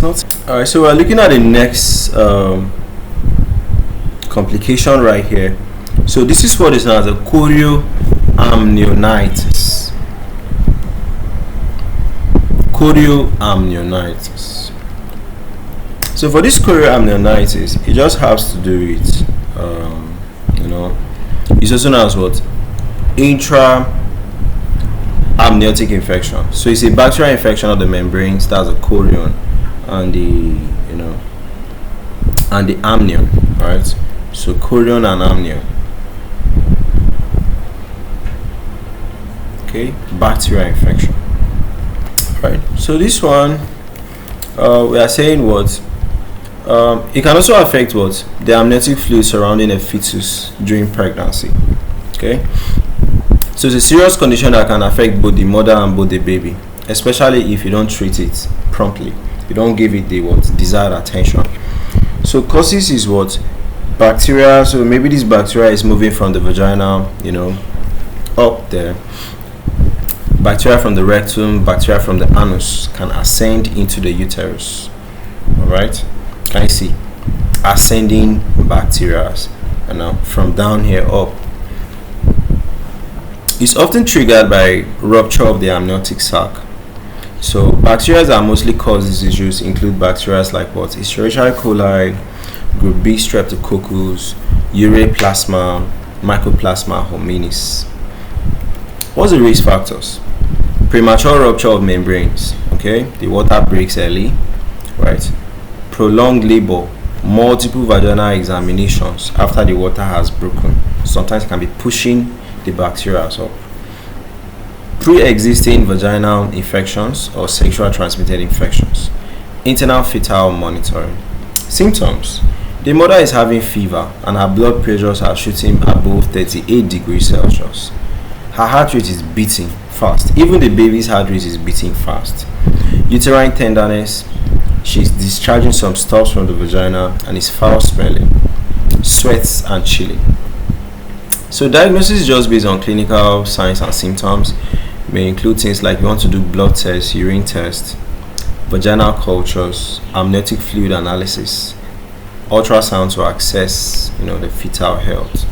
not. All right, so we're looking at the next complication right here. So this is what is known as a Chorioamnionitis. Chorioamnionitis. So for this chorioamnionitis, it just has to do with, it's also known as what? Intra-amniotic infection. So it's a bacterial infection of the membranes, that's a chorion, and the and the amnion, right? So chorion and amnion. Okay, bacterial infection. Right. So this one, we are saying what? It can also affect what? The amniotic fluid surrounding a fetus during pregnancy. Okay. So it's a serious condition that can affect both the mother and both the baby, especially if you don't treat it promptly. You don't give it the desired attention. So causes is what? Bacteria. So maybe this bacteria is moving from the vagina, up there. Bacteria from the rectum, bacteria from the anus can ascend into the uterus. Alright? Can you see? Ascending bacteria. And now from down here up. It's often triggered by rupture of the amniotic sac. So bacteria that mostly cause these issues include bacteria like what? Escherichia coli, group B Streptococcus, Ureaplasma, Mycoplasma, hominis. What's the risk factors? Premature rupture of membranes. Okay, the water breaks early, right? Prolonged labor, multiple vaginal examinations after the water has broken. Sometimes it can be pushing the bacteria up. Pre-existing vaginal infections or sexual transmitted infections. Maternal Fetal monitoring. Symptoms: the mother is having fever and her blood pressures are shooting above 38 degrees Celsius. Her heart rate is beating fast. Even the baby's heart rate is beating fast. Uterine tenderness. She's discharging some stuff from the vagina and is foul smelling. Sweats and chilling. So diagnosis is just based on clinical signs and symptoms. May include things like you want to do blood tests, urine tests, vaginal cultures, amniotic fluid analysis, ultrasound to assess, the fetal health.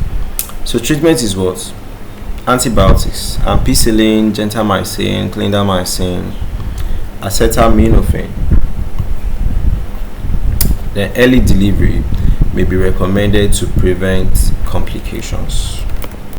So treatment is what? Antibiotics: ampicillin, gentamicin, clindamycin, acetaminophen. Then early delivery may be recommended to prevent complications.